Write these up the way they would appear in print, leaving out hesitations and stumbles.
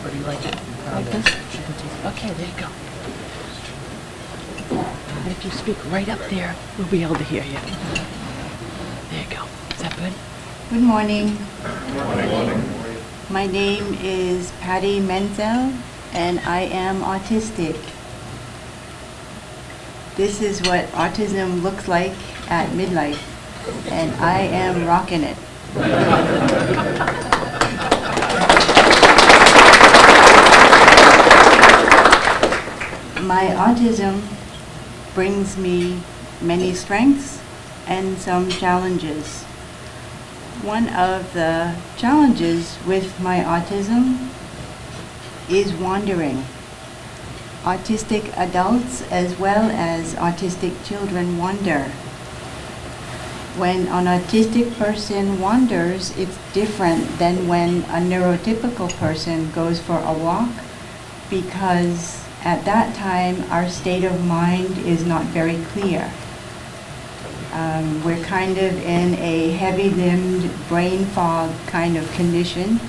Or do you like it? Like this? Okay, there you go. And if you speak right up there, we'll be able to hear you. There you go. Is that good? Good morning. Good morning. My name is Patti Menzel, and I am autistic. This is what autism looks like at midlife, and I am rocking it. My autism brings me many strengths and some challenges. One of the challenges with my autism is wandering. Autistic adults as well as autistic children wander. When an autistic person wanders, it's different than when a neurotypical person goes for a walk, because at that time our state of mind is not very clear. We're kind of in a heavy-limbed brain fog kind of condition,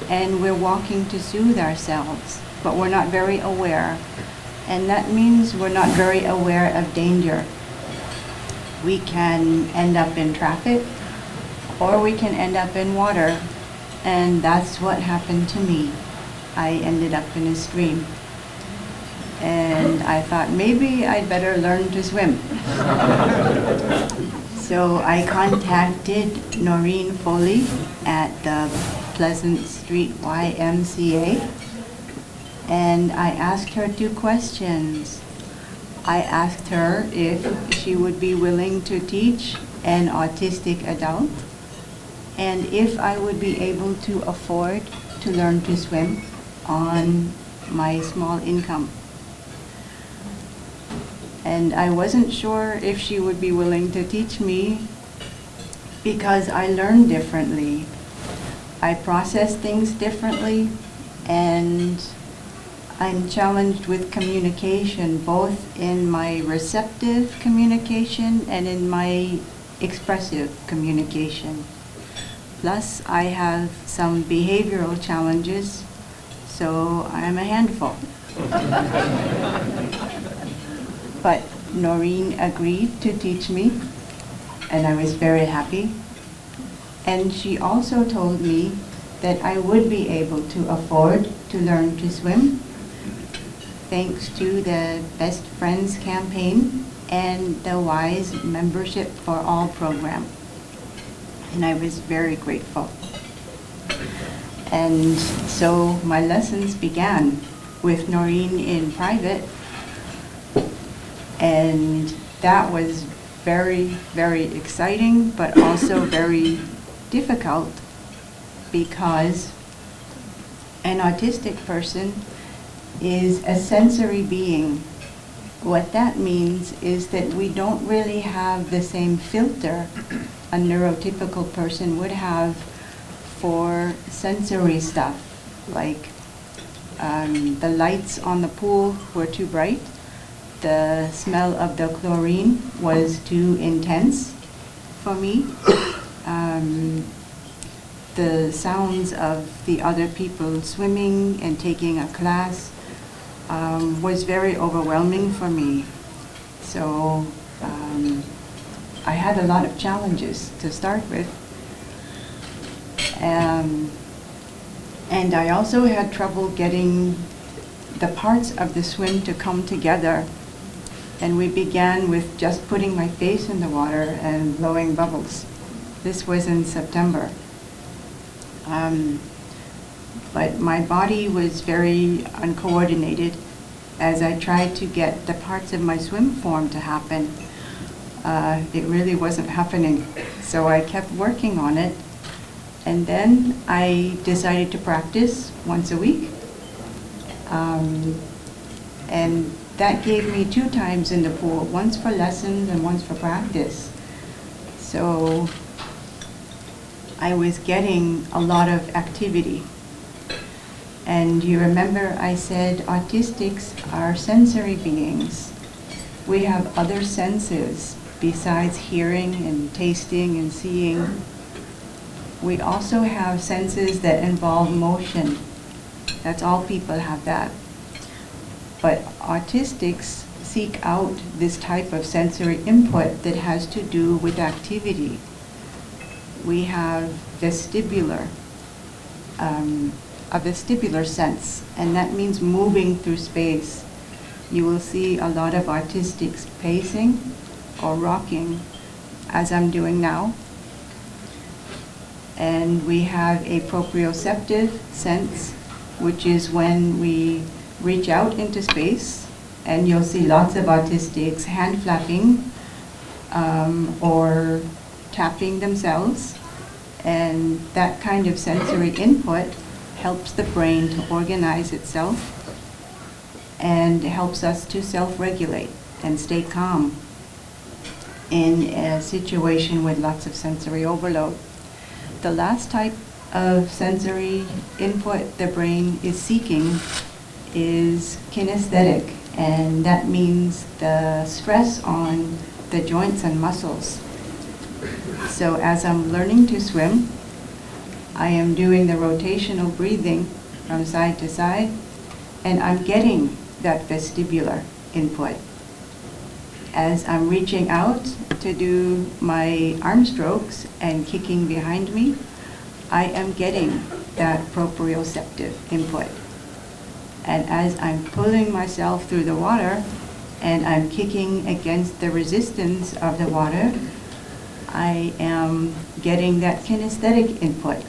and we're walking to soothe ourselves, but we're not very aware. And that means we're not very aware of danger. We can end up in traffic, or we can end up in water, and that's what happened to me. I ended up in a stream. And I thought maybe I'd better learn to swim. So I contacted Noreen Foley at the Pleasant Street YMCA, and I asked her 2 questions. I asked her if she would be willing to teach an autistic adult, and if I would be able to afford to learn to swim on my small income. And I wasn't sure if she would be willing to teach me because I learn differently. I process things differently, and I'm challenged with communication, both in my receptive communication and in my expressive communication. Plus, I have some behavioral challenges, so I'm a handful. But Noreen agreed to teach me, and I was very happy. And she also told me that I would be able to afford to learn to swim, thanks to the Best Friends campaign and the WISE Membership for All program. And I was very grateful. And so my lessons began with Noreen in private. And that was very, very exciting, but also very difficult, because an autistic person is a sensory being. What that means is that we don't really have the same filter a neurotypical person would have for sensory stuff, like the lights on the pool were too bright. The smell of the chlorine was too intense for me. The sounds of the other people swimming and taking a class was very overwhelming for me. So I had a lot of challenges to start with. And I also had trouble getting the parts of the swim to come together. And we began with just putting my face in the water and blowing bubbles. This was in September. But my body was very uncoordinated as I tried to get the parts of my swim form to happen. It really wasn't happening. So I kept working on it. And then I decided to practice once a week. And that gave me 2 times in the pool, once for lessons and once for practice. So I was getting a lot of activity. And you remember I said autistics are sensory beings. We have other senses besides hearing and tasting and seeing. We also have senses that involve motion. That's all people have that. But autistics seek out this type of sensory input that has to do with activity. We have a vestibular sense, and that means moving through space. You will see a lot of autistics pacing or rocking, as I'm doing now. And we have a proprioceptive sense, which is when we reach out into space, and you'll see lots of autistics hand flapping or tapping themselves. And that kind of sensory input helps the brain to organize itself and helps us to self-regulate and stay calm in a situation with lots of sensory overload. The last type of sensory input the brain is seeking is kinesthetic, and that means the stress on the joints and muscles. So as I'm learning to swim, I am doing the rotational breathing from side to side, and I'm getting that vestibular input. As I'm reaching out to do my arm strokes and kicking behind me, I am getting that proprioceptive input. And as I'm pulling myself through the water and I'm kicking against the resistance of the water, I am getting that kinesthetic input.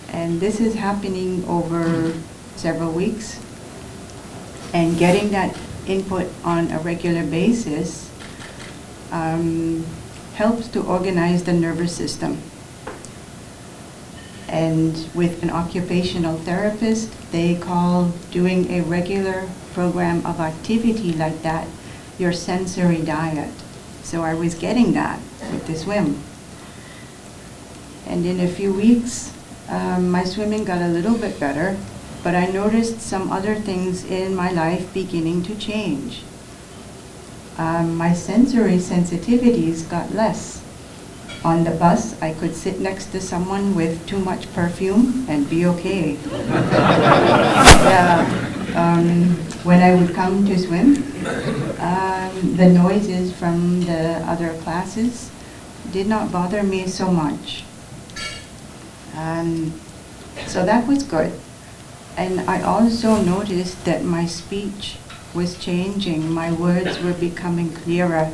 And this is happening over several weeks. And getting that input on a regular basis helps to organize the nervous system. And with an occupational therapist, they call doing a regular program of activity like that your sensory diet. So I was getting that with the swim. And in a few weeks, my swimming got a little bit better, but I noticed some other things in my life beginning to change. My sensory sensitivities got less. On the bus, I could sit next to someone with too much perfume and be okay. When I would come to swim, the noises from the other classes did not bother me so much. So that was good. And I also noticed that my speech was changing. My words were becoming clearer.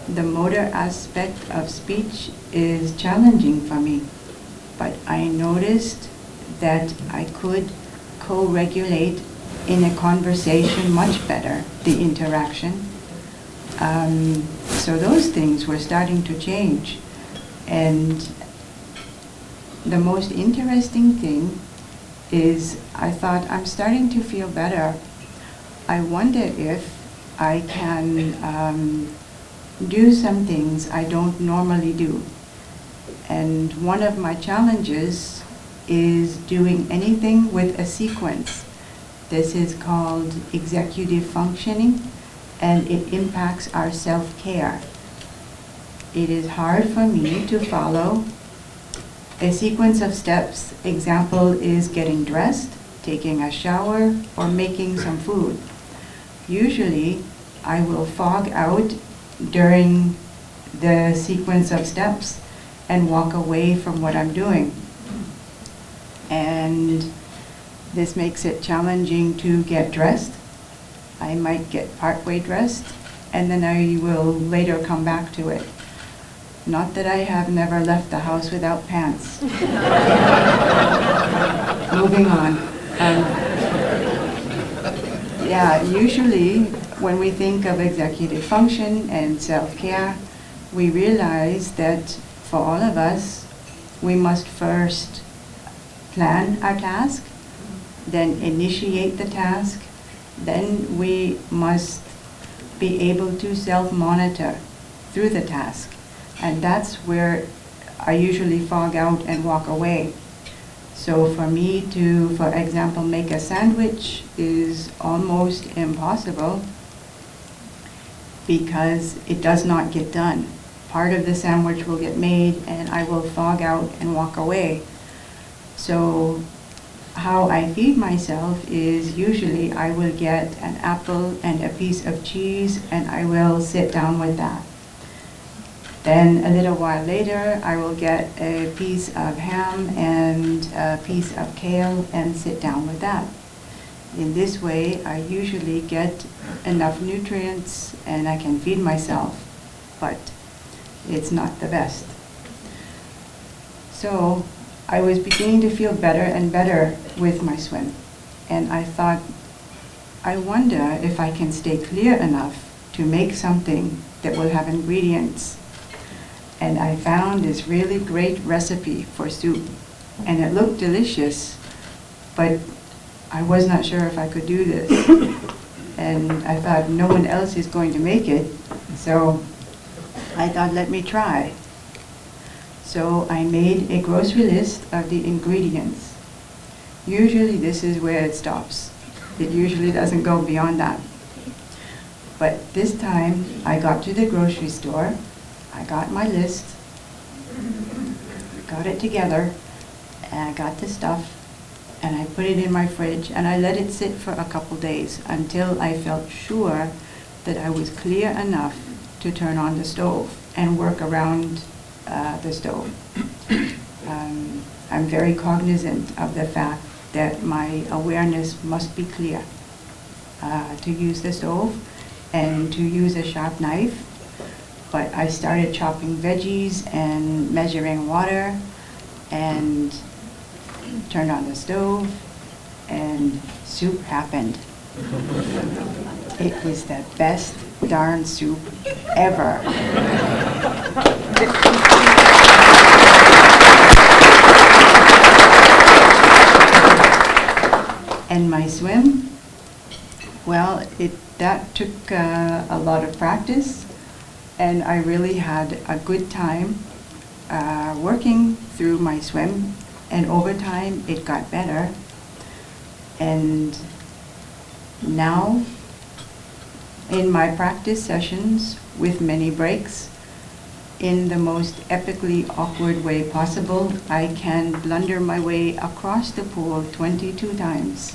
The motor aspect of speech is challenging for me, but I noticed that I could co-regulate in a conversation much better, the interaction. So those things were starting to change. And the most interesting thing is I thought, I'm starting to feel better. I wonder if I can do some things I don't normally do. And one of my challenges is doing anything with a sequence. This is called executive functioning, and it impacts our self-care. It is hard for me to follow a sequence of steps. Example is getting dressed, taking a shower, or making some food. Usually, I will fog out during the sequence of steps and walk away from what I'm doing. And this makes it challenging to get dressed. I might get partway dressed, and then I will later come back to it. Not that I have never left the house without pants. Moving on. Usually when we think of executive function and self-care, we realize that for all of us, we must first plan our task, then initiate the task, then we must be able to self-monitor through the task. And that's where I usually fog out and walk away. So for me to, for example, make a sandwich is almost impossible because it does not get done. Part of the sandwich will get made and I will fog out and walk away. So how I feed myself is usually I will get an apple and a piece of cheese and I will sit down with that. Then a little while later, I will get a piece of ham and a piece of kale and sit down with that. In this way, I usually get enough nutrients and I can feed myself, but it's not the best. So I was beginning to feel better and better with my swim. And I thought, I wonder if I can stay clear enough to make something that will have ingredients. And I found this really great recipe for soup. And it looked delicious, but I was not sure if I could do this. And I thought, no one else is going to make it. So I thought, let me try. So I made a grocery list of the ingredients. Usually this is where it stops. It usually doesn't go beyond that. But this time I got to the grocery store, I got my list, got it together, and I got the stuff, and I put it in my fridge, and I let it sit for a couple days until I felt sure that I was clear enough to turn on the stove and work around the stove. I'm very cognizant of the fact that my awareness must be clear to use the stove and to use a sharp knife. But I started chopping veggies and measuring water and turned on the stove and soup happened. It was the best darn soup ever. And my swim, well, that took a lot of practice, and I really had a good time working through my swim, and over time it got better. And now, in my practice sessions with many breaks, in the most epically awkward way possible, I can blunder my way across the pool 22 times.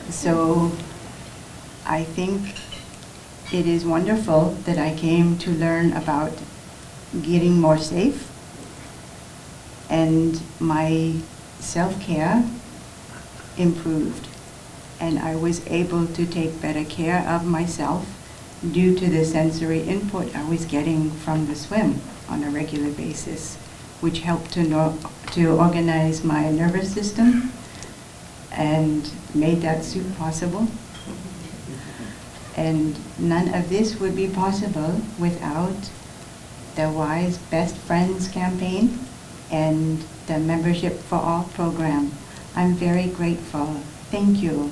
So I think it is wonderful that I came to learn about getting more safe, and my self-care improved, and I was able to take better care of myself due to the sensory input I was getting from the swim on a regular basis, which helped to organize my nervous system and made that soup possible. And none of this would be possible without the WISE Best Friends campaign and the Membership for All program. I'm very grateful. Thank you.